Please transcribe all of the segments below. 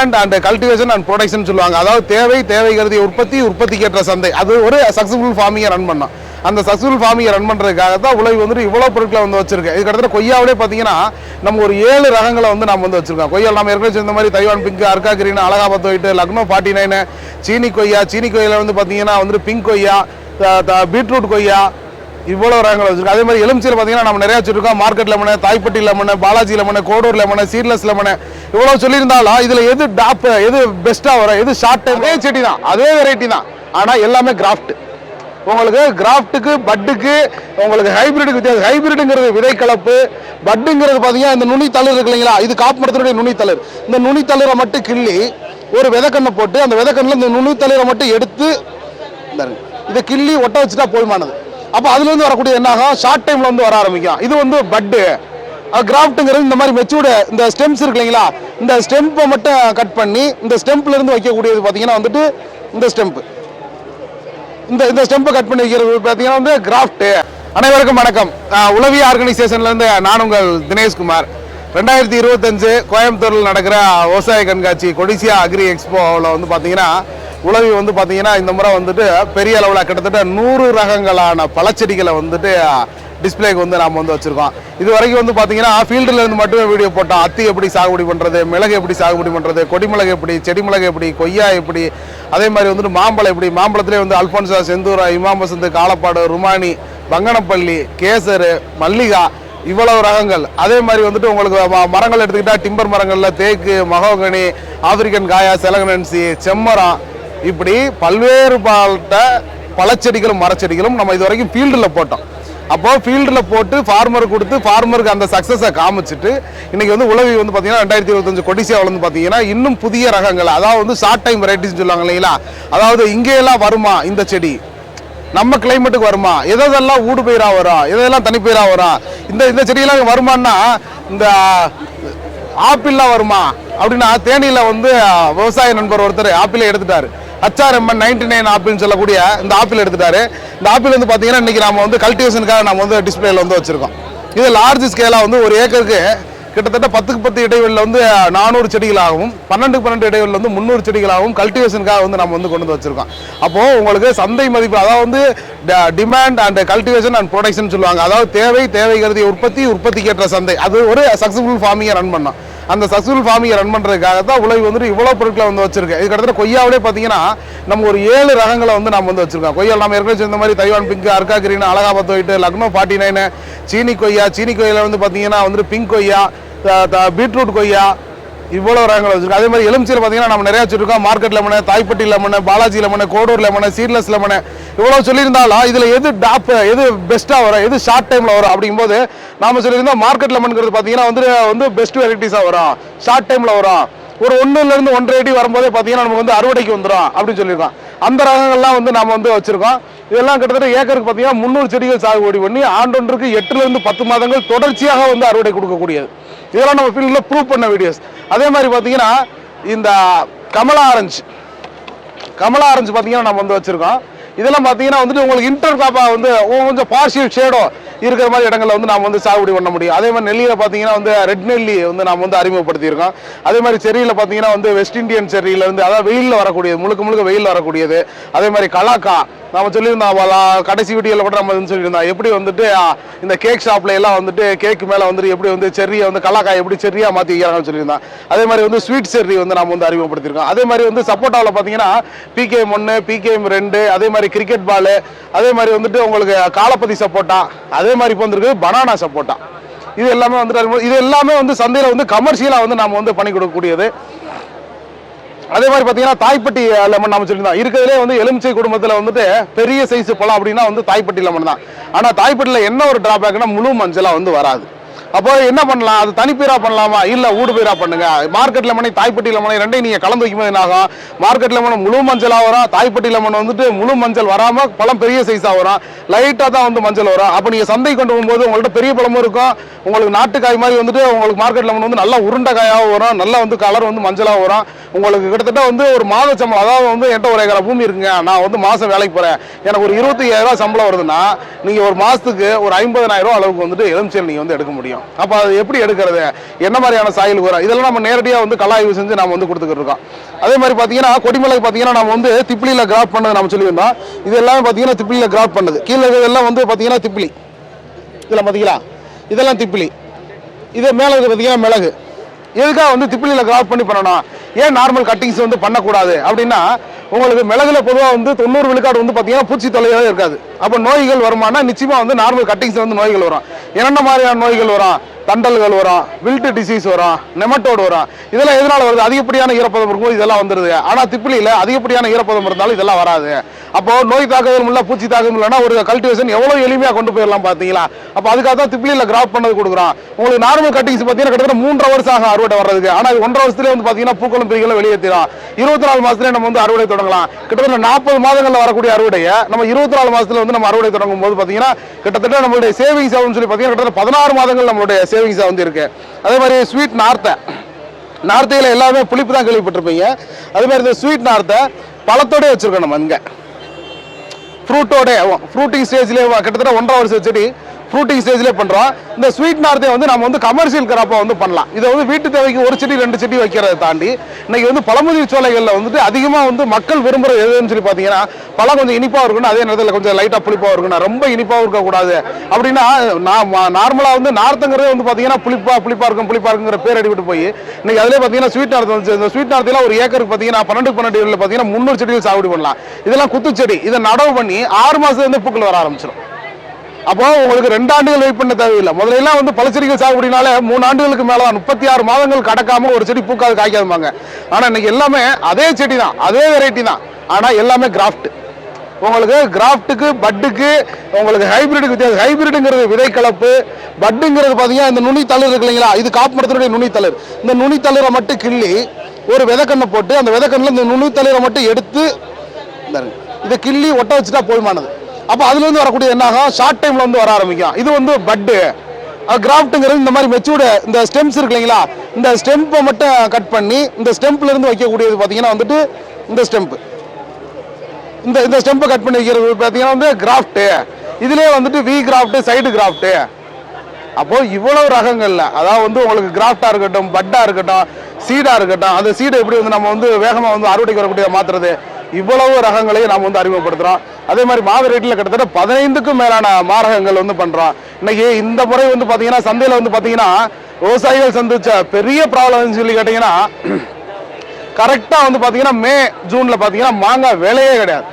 Demand and cultivation and production சொல்லுவாங்க. அதாவது தேவை கருதிய உற்பத்திக்கேற்ற சந்தை. அது ஒரு சக்ஸஸ்ஃபுல் ஃபார்மிங்கை ரன் பண்ணோம். அந்த சக்ஸஸ்ஃபுல் ஃபார்மிங்கை ரன் பண்ணுறதுக்காக தான் உழவி வந்துட்டு இவ்வளோ பொருட்களை வந்து வச்சிருக்கேன். இது கிட்டத்தட்ட கொய்யாவிலே பார்த்தீங்கன்னா நம்ம ஒரு 7 ரகங்களை வந்து நம்ம வந்து வச்சிருக்கோம். கொய்யாவில் நம்ம ஏற்கனவே இந்த மாதிரி Taiwan pink, Arka green, Allahabad white, Lucknow 49, சீனி கொய்யாவில் வந்து பார்த்தீங்கன்னா வந்துட்டு பிங்க் கொய்யா, பீட்ரூட் கொய்யா, இவ்வளோ ரகங்கள் வச்சிருக்கோம். அதே மாதிரி எலுமிச்சையில் பார்த்தீங்கன்னா நம்ம நிறைய வச்சிருக்கோம். Market lemon, Thaipatti lemon, Balaji lemon, Kodur lemon, seedless lemon, இவ்வளோ சொல்லியிருந்தாலும் இதில் எது டாப், எது பெஸ்ட்டாக வரும், எது ஷார்ட் டைம், அதே செடி தான், அதே வெரைட்டி தான். ஆனால் எல்லாமே கிராஃப்ட். உங்களுக்கு கிராஃப்ட்டுக்கு பட்டுக்கு உங்களுக்கு ஹைபிரிடுக்கு வித்தியாசம். ஹைபிரிடுங்கிறது விதை கலப்பு, பட்டுங்கிறது பார்த்தீங்கன்னா இந்த நுனி தளிர் இருக்கு இல்லைங்களா, இது காப்பு மரத்தினுடைய நுனி தளிர். இந்த நுனி தளிரை மட்டும் கிள்ளி ஒரு விதைக்கண்ணை போட்டு அந்த விதைக்கண்ணில் இந்த நுனி தளிரை மட்டும் எடுத்து இதை கிள்ளி ஒட்ட வச்சுட்டா போதுமானது. அப்போ அதுலேருந்து வரக்கூடிய என்ன ஆகும், ஷார்ட் டைமில் வந்து வர ஆரம்பிக்கும். இது வந்து பட்டு. கிராஃப்ட்டுங்கிறது இந்த மாதிரி மெச்சூர்டு இந்த ஸ்டெம்ஸ் இருக்கு இல்லைங்களா, இந்த ஸ்டெம்பை மட்டும் கட் பண்ணி இந்த ஸ்டெம்ப்லேருந்து வைக்கக்கூடியது பார்த்தீங்கன்னா வந்துட்டு இந்த ஸ்டெம்பு. இந்த ஸ்டெம்பை கட் பண்ணி வைக்கிறது பார்த்தீங்கன்னா வந்து கிராஃப்ட்டு. அனைவருக்கும் வணக்கம். உளவிய ஆர்கனைசேஷன்லேருந்து நான் உங்கள் தினேஷ்குமார். 2025 கோயம்புத்தூரில் நடக்கிற விவசாய கண்காட்சி கொடிசியா அக்ரி எக்ஸ்போவில் வந்து பார்த்தீங்கன்னா உளவி வந்து பார்த்தீங்கன்னா இந்த முறை வந்துட்டு பெரிய அளவில் கிட்டத்தட்ட 100 ரகங்களான பழச்செடிகளை வந்துட்டு டிஸ்பிளேக்கு வந்து நாம் வந்து வச்சுருக்கோம். இது வரைக்கும் வந்து பார்த்தீங்கன்னா ஃபீல்டில் இருந்து மட்டுமே வீடியோ போட்டோம். அத்தி எப்படி சாகுபடி பண்ணுறது, மிளகு எப்படி சாகுபடி பண்ணுறது, கொடிமிளகு எப்படி, செடி மிளகு எப்படி, கொய்யா எப்படி, அதே மாதிரி வந்துட்டு மாம்பழம் எப்படி. மாம்பழத்திலே வந்து அல்போன்சா, செந்தூரா, இமாம் வசந்த், காலப்பாடு, ருமானி, பங்கனப்பள்ளி, கேசரு, மல்லிகா, இவ்வளவு ரகங்கள். அதே மாதிரி வந்துட்டு உங்களுக்கு மரங்கள் எடுத்துக்கிட்டால் டிம்பர் மரங்களில் தேக்கு, மகோகனி, ஆப்பிரிக்கன் காயா, செலகனன்சி, செம்மரம், இப்படி பல்வேறு பழச்செடிகளும் மரச்செடிகளும் நம்ம இது வரைக்கும் ஃபீல்டில் போட்டோம். அப்போ ஃபீல்டில் போட்டு ஃபார்மருக்கு கொடுத்து ஃபார்மருக்கு அந்த சக்ஸஸை காமிச்சிட்டு இன்னைக்கு வந்து உளவி வந்து பார்த்தீங்கன்னா 2025 கொடிசியாவில் வந்து பார்த்தீங்கன்னா இன்னும் புதிய ரகங்கள், அதாவது வந்து ஷார்ட் டைம் வெரைட்டின்னு சொல்லுவாங்க இல்லைங்களா, அதாவது இங்கேயெல்லாம் வருமா இந்த செடி, நம்ம கிளைமேட்டுக்கு வருமா, எதெல்லாம் ஊடு பயிராக வரும், எதெல்லாம் தனிப்பயிராக வரும், இந்த செடியெல்லாம் வருமானா, இந்த ஆப்பிள்லாம் வருமா அப்படின்னா தேனியில் வந்து விவசாய நண்பர் ஒருத்தர் ஆப்பிளை எடுத்துட்டாரு. HRMN 99 ஆப்பிள்னு சொல்லக்கூடிய இந்த ஆப்பிள் எடுத்துட்டாரு. இந்த ஆப்பிள் வந்து பார்த்தீங்கன்னா இன்னைக்கு நம்ம வந்து கல்டிவேஷனுக்காக நம்ம வந்து டிஸ்பிளேல வந்து வச்சிருக்கோம். இது லார்ஜ் ஸ்கேலாக வந்து ஒரு ஏக்கருக்கு கிட்டத்தட்ட 10க்கு 10 இடைவெளியில் வந்து 400 செடிகளாகவும் 12க்கு 12 இடைவெளியில் வந்து 300 செடிகளாகவும் கல்டிவேஷனுக்காக வந்து நம்ம வந்து கொண்டு வந்து வச்சிருக்கோம். அப்போது உங்களுக்கு சந்தை மதிப்பு, அதாவது வந்து demand and cultivation and production சொல்லுவாங்க. அதாவது தேவை கருதிய உற்பத்திக்கேற்ற சந்தை. அது ஒரு சக்ஸஸ்ஃபுல் ஃபார்மிங்கை ரன் பண்ணோம். அந்த சக்ஸஸ்ஃபுல் ஃபார்மிங்கை ரன் பண்ணுறதுக்காக தான் உழவி வந்துட்டு இவ்வளோ பொருட்களை வந்து வச்சிருக்கேன். இது கிட்டத்தட்ட கொய்யாவிலே பார்த்தீங்கன்னா நம்ம ஒரு 7 ரகங்களை வந்து நம்ம வந்து வச்சிருக்கோம். கொய்யாவில் நம்ம ஏற்கனவே இந்த மாதிரி Taiwan pink, Arka green, Allahabad white, Lucknow 49, சீனி கொய்யாவில் வந்து பார்த்தீங்கன்னா வந்துட்டு பிங்க் கொய்யா, பீட்ரூட் கொய்யா, இவ்வளோ ரகங்கள் வச்சிருக்கோம். அதே மாதிரி எலுமிச்சையில் பார்த்தீங்கன்னா நம்ம நிறைய வச்சிருக்கோம். Market lemon, Thaipatti lemon, Balaji lemon, Kodur lemon, seedless lemon, இவ்வளோ சொல்லியிருந்தாலும் இதில் எது டாப், எது பெஸ்ட்டாக வரும், எது ஷார்ட் டைமில் வரும் அப்படிங்கும்போது நாம் சொல்லியிருந்தோம் மார்க்கெட் லெமனுங்கிறது பார்த்தீங்கன்னா வந்து பெஸ்ட் வெரைட்டிஸாக வரும், ஷார்ட் டைமில் வரும். ஒரு 1லேருந்து 1.5 அடி வரும்போதே பார்த்தீங்கன்னா நமக்கு வந்து அறுவடைக்கு வந்துடும் அப்படின்னு சொல்லியிருக்கோம். அந்த ரகங்கள்லாம் வந்து நம்ம வந்து வச்சிருக்கோம். இதெல்லாம் கிட்டத்தட்ட ஏக்கருக்கு பார்த்தீங்கன்னா 300 செடிகள் சாகுபடி பண்ணி ஆண்டொன்றுக்கு 8லேருந்து 10 மாதங்கள் தொடர்ச்சியாக வந்து அறுவடை கொடுக்கக்கூடியது. இதெல்லாம் நம்ம ஃபீல்டில் ப்ரூவ் பண்ண வீடியோஸ். அதே மாதிரி பார்த்தீங்கன்னா இந்த கமலா ஆரஞ்சு பார்த்தீங்கன்னா நம்ம வந்து வச்சிருக்கோம். இதெல்லாம் பார்த்தீங்கன்னா வந்துட்டு உங்களுக்கு இன்டர் கிராப்பாக வந்து கொஞ்சம் பார்ஷியல் ஷேடோ இருக்கிற மாதிரி இடங்களில் வந்து நாம் வந்து சாகுபடி பண்ண முடியும். அதே மாதிரி நெல்லியில் பார்த்தீங்கன்னா வந்து ரெட் நெல்லி வந்து நாம் வந்து அறிமுகப்படுத்தியிருக்கோம். அதே மாதிரி செரியில் பார்த்தீங்கன்னா வந்து வெஸ்ட் இண்டியன் செரியிலேருந்து, அதாவது வெயிலில் வரக்கூடியது, முழுக்க வெயிலில் வரக்கூடியது. அதே மாதிரி கலாக்கா நம்ம சொல்லியிருந்தோம் கடைசி வீடியோவில் கூட நம்ம வந்து சொல்லியிருந்தோம் எப்படி வந்துட்டு இந்த கேக் ஷாப்ல எல்லாம் வந்துட்டு கேக்கு மேலே வந்துட்டு எப்படி வந்து செர்ரியை வந்து கலாக்காய் எப்படி செர்ரியாக மாற்றி வைக்கிறாங்கன்னு சொல்லியிருந்தோம். அதே மாதிரி வந்து ஸ்வீட் செர்ரி வந்து நம்ம வந்து அறிமுகப்படுத்தியிருக்கோம். அதே மாதிரி வந்து சப்போட்டாவில் பார்த்தீங்கன்னா PKM 1, PKM 2, அதே மாதிரி கிரிக்கெட் பால், அதே மாதிரி வந்துட்டு உங்களுக்கு காலப்பதி சப்போட்டா, அதே மாதிரி இப்போ வந்துருக்கு பனானா சப்போட்டா. இது எல்லாமே வந்து சந்தையில் வந்து கமர்ஷியலாக வந்து நம்ம வந்து பண்ணி கொடுக்கக்கூடியது. அதே மாதிரி பார்த்தீங்கன்னா தாய்ப்பட்டி லெமன் நம்ம சொல்லியிருந்தோம். இருக்கிறதுலே வந்து எலுமிச்சை குடும்பத்தில் வந்துட்டு பெரிய சைஸ் பழம் அப்படின்னா வந்து தாய்ப்பட்டி லெமன் தான். ஆனால் தாய்ப்பட்டியில் என்ன ஒரு டிராபேக்னா முழு மஞ்சளாக வந்து வராது. அப்போ என்ன பண்ணலாம், அது தனிப்பயிராக பண்ணலாமா, இல்லை ஊடு பயிராக பண்ணுங்க. மார்க்கெட் லெமனை தாய்ப்பட்டி லெமனை ரெண்டையும் நீங்கள் கலந்து வைக்கும்போது என்ன ஆகும், மார்க்கெட் லெமன் முழு மஞ்சளாக வரும், தாய்ப்பட்டி லெமன் வந்துட்டு முழு மஞ்சள் வராமல் பழம் பெரிய சைஸாக வரும், லைட்டாக தான் வந்து மஞ்சள் வரும். அப்போ நீங்கள் சந்தை கொண்டு போகும்போது உங்கள்கிட்ட பெரிய பழமும் இருக்கும், உங்களுக்கு நாட்டுக்காய் மாதிரி வந்துட்டு உங்களுக்கு மார்க்கெட் லெமன் வந்து நல்லா உருண்டை காயாக வரும், நல்லா வந்து கலர் வந்து மஞ்சளாக வரும். உங்களுக்கு கிட்டத்தட்ட வந்து ஒரு மாத சம்பளம், அதாவது வந்து என்கிட்ட 1 ஏக்கர் பூமி இருக்குங்க, நான் வந்து மாதம் வேலைக்கு போகிறேன், எனக்கு ஒரு 25,000 ரூபா சம்பளம் வருதுன்னா நீங்கள் ஒரு மாதத்துக்கு ஒரு 50,000 ரூபா அளவுக்கு வந்துட்டு எலுமிச்சை நீங்கள் வந்து எடுக்க முடியும். அப்போ அது எப்படி எடுக்கிறது, என்ன மாதிரியான சாயில் உரம், இதெல்லாம் நம்ம நேரடியாக வந்து கலாய்வு செஞ்சு நம்ம வந்து கொடுத்துக்கிட்டு இருக்கோம். அதே மாதிரி பார்த்தீங்கன்னா கொடிமிளகு பார்த்தீங்கன்னா நம்ம வந்து திப்பிலியில் கிராஃப்ட் பண்ணது நம்ம சொல்லியிருந்தோம். இது எல்லாமே பார்த்தீங்கன்னா திப்பிலியில் கிராஃப்ட் பண்ணது. கீழே இருக்கிறதெல்லாம் வந்து பார்த்தீங்கன்னா திப்பிலி, இதெல்லாம் பார்த்தீங்களா, இதெல்லாம் திப்பிலி. இது மேலே இருக்குது பார்த்தீங்கன்னா மிளகு. எதுக்காக வந்து திப்பிலியில் கிராஃப்ட் பண்ணி பண்ணணும், ஏன் நார்மல் கட்டிங்ஸ் வந்து பண்ணக்கூடாது அப்படின்னா, உங்களுக்கு மிளகுல பொதுவாக வந்து 90 விழுக்காடு வந்து பார்த்தீங்கன்னா பூச்சி தொல்லையாக இருக்காது. அப்போ நோய்கள் வருமானா நிச்சயமாக வந்து நார்மல் கட்டிங்ஸ் வந்து நோய்கள் வரும். என்னென்ன மாதிரியான நோய்கள் வரும், தண்டல்கள் வரும், வில்ட் டிசீஸ் வரும், நெமட்டோடு வரும். இதெல்லாம் எதனால வருது, அதிகப்படியான ஈரப்பதம் இருக்கும், இதெல்லாம் வந்துடுது. ஆனால் திப்பிலியில் அதிகப்படியான ஈரப்பதம் இருந்தாலும் இதெல்லாம் வராது. அப்போ நோய் தாக்குதல் இல்லை, பூச்சி தாக்குதல் இல்லைன்னா ஒரு கல்டிவேஷன் எவ்வளோ எளிமையாக கொண்டு போயிடலாம் பார்த்தீங்களா. அப்போ அதுக்காக தான் திப்பிலியில் கிராஃப்ட் பண்ணது கொடுக்குறோம். உங்களுக்கு நார்மல் கட்டிங்ஸ் பார்த்தீங்கன்னா கிட்டத்தட்ட 3.5 வருஷம் ஆகும் அறுவடை வர்றதுக்கு. ஆனால் 1.5 வருஷத்துலேயே வந்து பார்த்தீங்கன்னா பூக்களும் பிரிகளும் வெளியேற்றிடும். 24 மாதத்துலேயே நம்ம வந்து அறுவடை தொடங்கலாம். கிட்டத்தட்ட 40 மாதங்களில் வரக்கூடிய அறுவடையை நம்ம 24 மாதத்துல வந்து நம்ம அறுவடை தொடங்கும் போது பார்த்தீங்கன்னா கிட்டத்தட்ட நம்மளுடைய சேவிங்ஸ் ஆகும்னு சொல்லி பார்த்தீங்கன்னா கிட்டத்தட்ட 16 மாதங்கள் நம்மளுடைய சேவிங்ஸா வந்து இருக்கு. அதே மாதிரி ஸ்வீட் நார்த்தையில் எல்லாமே புளிப்பு தான் கேள்விப்பட்டிருப்பீங்க. அதே மாதிரி இந்த ஸ்வீட் நார்த்தை பழத்தோட வச்சிருக்கோம் நம்ம இங்கே, ஃப்ரூட்டோட ஃப்ரூட்டிங் ஸ்டேஜ்லேயே கிட்டத்தட்ட 1.5 வருஷம் செடி ஃப்ரூட்டிங் ஸ்டேஜ்லேயே பண்ணுறோம். இந்த ஸ்வீட் நார்த்தை வந்து நம்ம வந்து கமர்ஷியல் கிராப்பாக வந்து பண்ணலாம். இதை வந்து வீட்டு தேவைக்கு ஒரு செடி 2 செடி வைக்கிறத தாண்டி இன்னைக்கு வந்து பழமுதிர் சோலைகளில் வந்துட்டு அதிகமாக வந்து மக்கள் விரும்புகிற எதுன்னு சொல்லி பார்த்தீங்கன்னா பழம் கொஞ்சம் இனிப்பாக இருக்கணும், அதே நேரத்தில் கொஞ்சம் லைட்டாக புளிப்பாக இருக்கணும், ரொம்ப இனிப்பாகவும் இருக்கக்கூடாது. அப்படின்னா நார்மலாக வந்து நார்த்துங்கிறதே வந்து பார்த்தீங்கன்னா புளிப்பாக இருக்குங்கிற பேர் அடிவிட்டு போய் இன்னைக்கு அதிலே பார்த்தீங்கன்னா ஸ்வீட் நார்த்து வந்து இந்த ஸ்வீட் நார்த்தில் ஒரு ஏக்கருக்கு பார்த்தீங்கன்னா 12 ஏரியில் பார்த்தீங்கன்னா 300 செடிகள் சாகுபடி பண்ணலாம். இதெல்லாம் குத்துச்செடி. இதை நடவு பண்ணி 6 மாதத்துலேருந்து பூக்கள் வர ஆரம்பிச்சிடும். அப்போ உங்களுக்கு 2 ஆண்டுகள் வெயிட் பண்ண தேவையில்லை. முதல்ல வந்து பழச்செடிகள் சாகுபடினால 3 ஆண்டுகளுக்கு மேலே 36 மாதங்கள் கடக்காம ஒரு செடி பூக்காது காய்க்காதுமாங்க. ஆனால் இன்னைக்கு எல்லாமே அதே செடி தான், அதே வெரைட்டி தான், ஆனால் எல்லாமே கிராஃப்ட். உங்களுக்கு கிராஃப்ட்டுக்கு பட்டுக்கு உங்களுக்கு ஹைபிரிட் வித்தியாசம். ஹைபிரிட்டுங்கிறது விதை கலப்பு, பட்டுங்கிறது பார்த்தீங்கன்னா இந்த நுனி தளிர் இருக்கு இல்லைங்களா, இது காப்பு மரத்தினுடைய நுனி தளிர். இந்த நுனி தளிரை மட்டும் கிள்ளி ஒரு விதைக்கண்ணை போட்டு அந்த விதைக்கண்ணில் இந்த நுனி தளிரை மட்டும் எடுத்து இதை கிள்ளி ஒட்ட வச்சுட்டா போதுமானது. அப்போ அதுலேருந்து வரக்கூடிய என்ன ஆகும், ஷார்ட் டைமில் வந்து வர ஆரம்பிக்கும். இது வந்து பட்டு. கிராஃப்ட்டுங்கிறது இந்த மாதிரி மெச்சூர்டு இந்த ஸ்டெம்ஸ் இருக்கு இல்லைங்களா, இந்த ஸ்டெம்பை மட்டும் கட் பண்ணி இந்த ஸ்டெம்ப்லேருந்து வைக்கக்கூடியது பார்த்தீங்கன்னா வந்துட்டு இந்த ஸ்டெம்பு, இந்த ஸ்டெம்பை கட் பண்ணி வைக்கிறது பார்த்தீங்கன்னா வந்து கிராஃப்ட்டு. இதுலேயே வந்துட்டு வி கிராஃப்ட்டு, சைடு கிராஃப்ட்டு. அப்போ இவ்வளவு ரகங்கள்ல அதாவது வந்து உங்களுக்கு கிராஃப்டா இருக்கட்டும், பட்டா இருக்கட்டும், சீடா இருக்கட்டும், அந்த சீடை எப்படி வந்து நம்ம வந்து வேகமாக வந்து அறுவடைக்கு வரக்கூடிய மாத்துறது, இவ்வளவு ரகங்களையும் நாம் வந்து அறிமுகப்படுத்துறோம். அதே மாதிரி மாவெரைட்டியில் கிட்டத்தட்ட 15க்கும் மேலான மாரகங்கள் வந்து பண்றோம். இன்னைக்கு இந்த முறை வந்து பாத்தீங்கன்னா சந்தையில வந்து பாத்தீங்கன்னா விவசாயிகள் சந்திச்ச பெரிய ப்ராப்ளம் சொல்லி கேட்டீங்கன்னா, கரெக்டா வந்து பாத்தீங்கன்னா மே ஜூன்ல பாத்தீங்கன்னா மாங்காய் விலையே கிடையாது.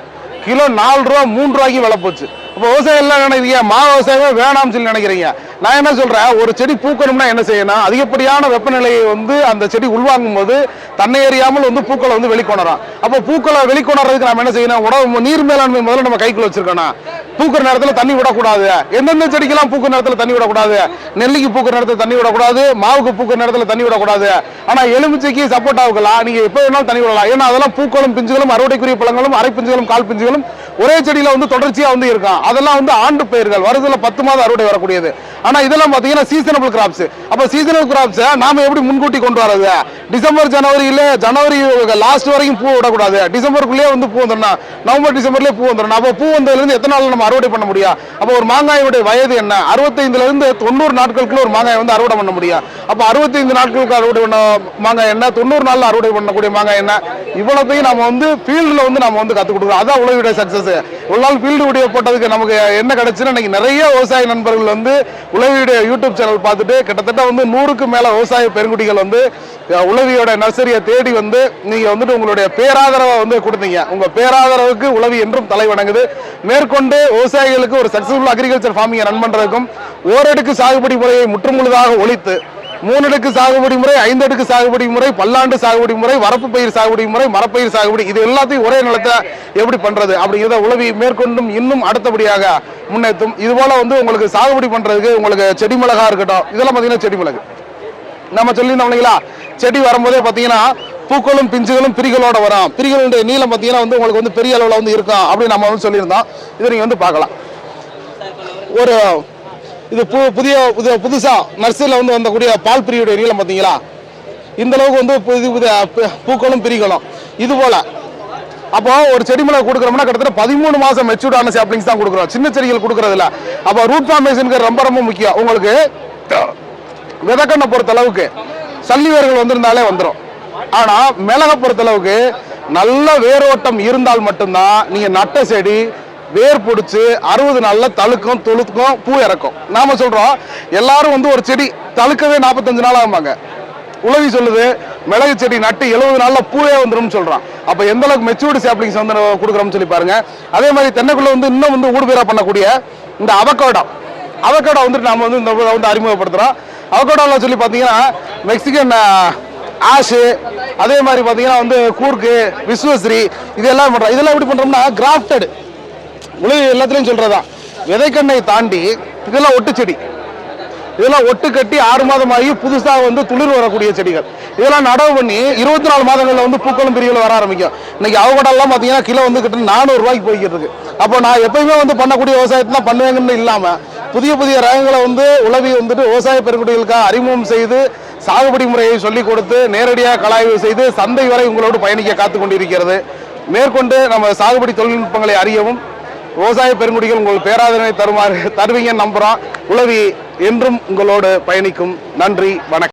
கிலோ 4 ரூபா 3 ரூபாய்க்கு விலை போச்சு. இப்போ விவசாயம் எல்லாம் நினைக்கிறீங்க, விவசாயமே வேணாம்னு சொல்லி நினைக்கிறீங்க. நான் என்ன சொல்றேன், ஒரு செடி பூக்கணும்னா என்ன செய்யணும், அதிகப்படியான வெப்பநிலையை வந்து அந்த செடி உள்வாங்கும் போது தன்னை அறியாமல் வந்து பூக்களை வந்து வெளிக்கொணரும். அப்போ பூக்களை வெளிக்கொணர்றதுக்கு நம்ம என்ன செய்யணும், உணவு நீர் மேலாண்மை முதல்ல நம்ம கைக்குள்ள வச்சிருக்கணும். பூக்கிற நேரத்தில் தண்ணி விடக்கூடாது. எந்தெந்த செடிக்கெல்லாம் பூக்கிற நேரத்தில் தண்ணி விடக்கூடாது, நெல்லிக்கு பூக்கிற நேரத்தில் தண்ணி விடக்கூடாது, மாவுக்கு பூக்கிற நேரத்தில் தண்ணி விடக்கூடாது. ஆனால் எலுமிச்சைக்கு சப்போட்டாவுக்கலாம் நீங்க எப்போ வேணாலும் தண்ணி விடலாம். ஏன்னா அதெல்லாம் பூக்களும் பிஞ்சுகளும் அறுவடைக்குரிய பழங்களும் அரை பிஞ்சுகளும் கால் பிஞ்சுகளும் ஒரே செடியில வந்து தொடர்ச்சியா வந்து இருக்கும். அதெல்லாம் வந்து ஆண்டு பயிர்கள், வருதுல 10 மாதம் அறுவடை வரக்கூடியது. ஆனா இதெல்லாம் பாத்தீங்கன்னா சீசனபிள் கிராப்ஸ். அப்ப சீசனபிள் கிராப்ஸ் நாம எப்படி முன்கூட்டி கொண்டு வரது, டிசம்பர் ஜனவரி லாஸ்ட் வரைக்கும் பூ விடக்கூடாது. டிசம்பருக்குள்ளேயே வந்து பூ வந்துடணும், நவம்பர் டிசம்பர்லேயே பூ வந்துடணும். அப்போ பூ வந்ததுல இருந்து எத்தனை நாள் நம்ம அறுவடை பண்ண முடியும்? அப்போ ஒரு மாங்காயோட வயது என்ன, 65 இருந்து 90 நாட்களுக்குள்ள ஒரு மாங்காய் வந்து அறுவடை பண்ண முடியும். அப்ப 65 நாட்களுக்கு அறுவடை பண்ண மாங்காய் என்ன, 90 நாள்ல அறுவடை பண்ணக்கூடிய மாங்காய் என்ன, இவ்வளவுத்தையும் நம்ம வந்து ஃபீல்டில் வந்து நம்ம வந்து கற்றுக் கொடுக்குறோம். அதான் உழவியுடைய சக்சஸ். ஒரு நாள் ஃபீல்டு வீடியோ போட்டதுக்கு நமக்கு என்ன கிடைச்சுன்னா, இன்னைக்கு நிறைய விவசாய நண்பர்கள் வந்து உழவியுடைய யூடியூப் சேனல் பார்த்துட்டு கிட்டத்தட்ட வந்து 100க்கு மேல விவசாய பெருங்குடிகள் வந்து உழவியோட நர்சரியை தேடி வந்து நீங்க வந்துட்டு உங்களுடைய பேராதரவை வந்து கொடுத்தீங்க. உங்க பேராதரவுக்கு உழவி என்றும் தலை வணங்குது. மேற்கொண்டு விவசாயிகளுக்கு ஒரு சக்சஸ்ஃபுல் அக்ரிகல்ச்சர் ஃபார்மிங்கை ரன் பண்றதுக்கும் ஓரடுக்கு சாகுபடி முறையை முற்றுமுழுதாக ஒழித்து 3 அடுக்கு சாகுபடி முறை, 5 அடுக்கு சாகுபடி முறை, பல்லாண்டு சாகுபடி முறை, வரப்பு பயிர் சாகுபடி முறை, மரப்பயிர் சாகுபடி, இது எல்லாத்தையும் ஒரே நிலத்தை எப்படி பண்றது அப்படிங்கிறத உழவி மேற்கொண்டும் இன்னும் அடுத்தபடியாக முன்னேற்றும். இது போல வந்து உங்களுக்கு சாகுபடி பண்றதுக்கு உங்களுக்கு செடி மிளகா இருக்கட்டும், இதெல்லாம் பாத்தீங்கன்னா செடி மிளகு நம்ம சொல்லியிருந்தோம் இல்லைங்களா. செடி வரும்போதே பாத்தீங்கன்னா பூக்களும் பிஞ்சுகளும் பிரிகளோட வரும். பிரிகளுடைய நீளம் பாத்தீங்கன்னா வந்து உங்களுக்கு வந்து பெரிய அளவில் வந்து இருக்கும் அப்படின்னு நம்ம வந்து சொல்லியிருந்தோம். இதை நீங்க வந்து பார்க்கலாம். ஒரு இது புதுசா நர்சரியில் வந்து வந்தக்கூடிய பால் பிரிவுடைய நீளம் பார்த்தீங்களா, இந்த அளவுக்கு வந்து பூக்களும் பிரிகளும் இது போல. அப்போ ஒரு செடி மிளகு கொடுக்குறோம்னா கிட்டத்தட்ட 13 மாசம் மெச்சூர்டான சாப்ளிங்ஸ் தான் கொடுக்குறோம், சின்ன செடிகள் கொடுக்கறது இல்லை. அப்போ ரூட் ஃபார்மேஷனுக்கு ரொம்ப ரொம்ப முக்கியம். உங்களுக்கு விதக்கண்ணை பொறுத்த அளவுக்கு சல்லி வேர்கள் வந்திருந்தாலே வந்துடும். ஆனா மிளகை பொறுத்த அளவுக்கு நல்ல வேரோட்டம் இருந்தால் மட்டும்தான் நீங்க நட்ட செடி வேர் பிடிச்சி 60 நாள்ல தழுக்கும் துளுக்கும் பூ இறக்கும். நாம சொல்றோம் எல்லாரும் வந்து ஒரு செடி தழுக்கவே 45 நாள் ஆகுமாங்க. உளவி சொல்லுது மிளகு செடி நட்டு 70 நாள்ல பூவே வந்துடும் சொல்றான். அப்ப எந்த அளவுக்கு மெச்சூரிட்டி சாப்ளிங்ஸ் வந்து கொடுக்குறோம்னு சொல்லி பாருங்க. அதே மாதிரி தென்னைக்குள்ள வந்து இன்னும் வந்து ஊடுபயிரா பண்ணக்கூடிய இந்த அவகோடோ வந்துட்டு நாம வந்து இந்த வந்து அறிமுகப்படுத்துறோம். அவகோடோல சொல்லி பாத்தீங்கன்னா மெக்சிகன் ஆஷு, அதே மாதிரி பாத்தீங்கன்னா வந்து கூர்க்கு, விஸ்வஸ்ரீ, இதெல்லாம் பண்றோம். இதெல்லாம் எப்படி பண்றோம்னா கிராஃப்டட் உலக எல்லாத்துலயும் சொல்றதான். விதைக்கண்ணை தாண்டி இதெல்லாம் ஒட்டு செடி, இதெல்லாம் ஒட்டு கட்டி 6 மாதம் ஆகி புதுசா வந்து துளிர் வரக்கூடிய செடிகள். இதெல்லாம் நடவு பண்ணி 24 மாதங்கள்ல வந்து பூக்களும் பிரிவுகளும் வர ஆரம்பிக்கும். இன்னைக்கு அவகோடெல்லாம் பாத்தீங்கன்னா கிலோ வந்து கிட்ட 400 ரூபாய்க்கு போய்கிட்டு இருக்கு. அப்போ நான் எப்பயுமே வந்து பண்ணக்கூடிய விவசாயத்தை தான் பண்ணுவேங்கன்னு இல்லாம புதிய புதிய ரகங்களை வந்து உளவி வந்துட்டு விவசாய பெருங்குடிகளுக்காக அறிமுகம் செய்து சாகுபடி முறையை சொல்லிக் கொடுத்து நேரடியாக கலாய்வு செய்து சந்தை வரை உங்களோடு பயணிக்க காத்து கொண்டிருக்கிறது. மேற்கொண்டு நம்ம சாகுபடி தொழில்நுட்பங்களை அறியவும் விவசாய பெருங்குடிகள் உங்கள் பேராதரவை தருவீங்கன்னு நம்புறோம். உளவி என்றும் உங்களோடு பயணிக்கும். நன்றி, வணக்கம்.